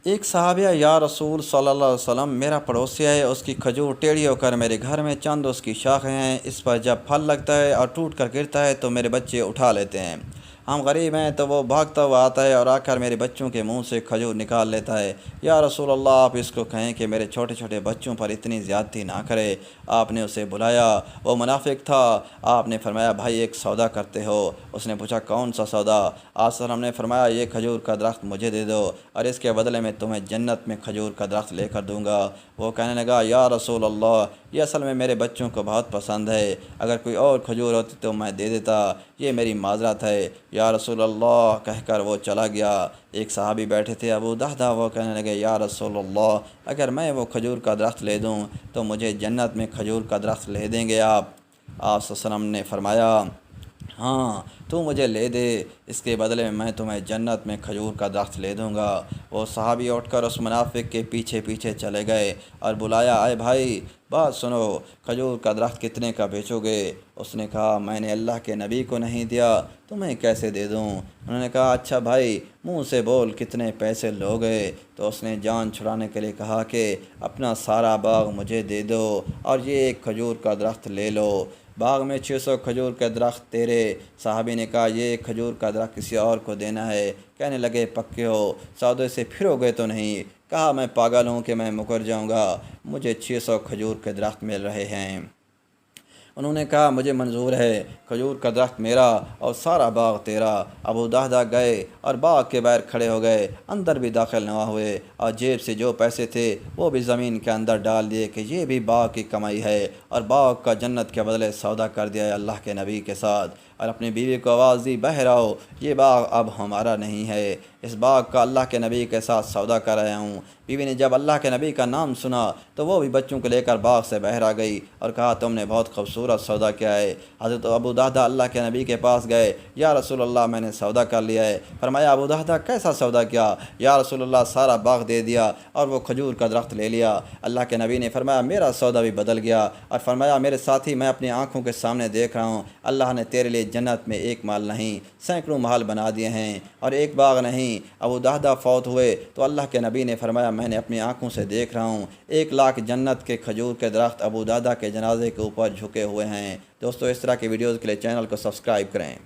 एक सहाबिया या रसूल सल्लल्लाहु अलैहि वसल्लम, मेरा पड़ोसी है, उसकी खजूर टेढ़ी होकर मेरे घर में चंद उसकी शाखें हैं, इस पर जब फल लगता है और टूट कर गिरता है तो मेरे बच्चे उठा लेते हैं। हम गरीब हैं तो वो भागता हुआ आता है और आकर मेरे बच्चों के मुंह से खजूर निकाल लेता है। या रसूल अल्लाह, आप इसको कहें कि मेरे छोटे छोटे बच्चों पर इतनी ज़्यादती ना करे। आपने उसे बुलाया, वो मुनाफिक था। आपने फरमाया, भाई एक सौदा करते हो? उसने पूछा, कौन सा सौदा? आसर हमने फरमाया, ये खजूर का दरख्त मुझे दे दो और इसके बदले में तुम्हें जन्नत में खजूर का दरख्त लेकर दूंगा। वो कहने लगा, या रसूल अल्लाह, ये असल में मेरे बच्चों को बहुत पसंद है, अगर कोई और खजूर होती तो मैं दे देता, ये मेरी माजरत है। या रसूल अल्लाह कहकर वो चला गया। एक सहाबी बैठे थे अबू दहदा, वो कहने लगे, या रसूल अल्लाह, अगर मैं वो खजूर का दरख्त ले दूँ तो मुझे जन्नत में खजूर का दरख्त ले देंगे आप? सल्लम ने फरमाया, हाँ, तू मुझे ले दे, इसके बदले में मैं तुम्हें जन्नत में खजूर का दरख्त ले दूँगा। वो सहाबी उठकर उस मुनाफिक के पीछे पीछे चले गए और बुलाया, आए भाई, बात सुनो, खजूर का दरख्त कितने का बेचोगे? उसने कहा, मैंने अल्लाह के नबी को नहीं दिया, तुम्हें कैसे दे दूँ? उन्होंने कहा, अच्छा भाई, मुंह से बोल, कितने पैसे लोगे? तो उसने जान छुड़ाने के लिए कहा कि अपना सारा बाग मुझे दे दो और ये एक खजूर का दरख्त ले लो। बाग में 600 खजूर के दरख्त तेरे। साहबी ने कहा, ये खजूर का दरख्त किसी और को देना है। कहने लगे, पक्के हो, सौदे से फिरोगे तो नहीं? कहा, मैं पागल हूँ कि मैं मुकर जाऊँगा, मुझे 600 खजूर के दरख्त मिल रहे हैं। उन्होंने कहा, मुझे मंजूर है, खजूर का दरख्त मेरा और सारा बाग तेरा। अबू दहदा गए और बाग के बाहर खड़े हो गए, अंदर भी दाखिल न हुए और जेब से जो पैसे थे वो भी ज़मीन के अंदर डाल दिए कि ये भी बाग की कमाई है, और बाग का जन्नत के बदले सौदा कर दिया है अल्लाह के नबी के साथ। और अपनी बीवी को आवाज़ दी, बह रहो, ये बाग अब हमारा नहीं है, इस बाग का अल्लाह के नबी के साथ सौदा कर आया हूँ। बीवी ने जब अल्लाह के नबी का नाम सुना तो वो भी बच्चों को लेकर बाग से बाहर आ गई और कहा, तुमने बहुत खूबसूरत सौदा किया है। हज़रत अबू दहदा अल्लाह के नबी के पास गए, या रसूल अल्लाह, मैंने सौदा कर लिया है। फरमाया, अबू दहदा, कैसा सौदा किया? या रसूल अल्लाह, सारा बाग दे दिया और वो खजूर का दरख्त ले लिया। अल्लाह के नबी ने फरमाया, मेरा सौदा भी बदल गया। और फरमाया, मेरे साथी, मैं अपनी आँखों के सामने देख रहा हूँ, अल्लाह ने तेरे लिए जन्नत में एक माल नहीं, सैकड़ों महल बना दिए हैं और एक बाग नहीं। अबू दहदा फौत हुए तो अल्लाह के नबी ने फरमाया, मैंने अपनी आँखों से देख रहा हूँ, 1 लाख जन्नत के खजूर के दरख्त अबू दहदा के जनाजे के ऊपर झुके हुए हैं। दोस्तों, इस तरह की वीडियोज़ के लिए चैनल को सब्सक्राइब करें।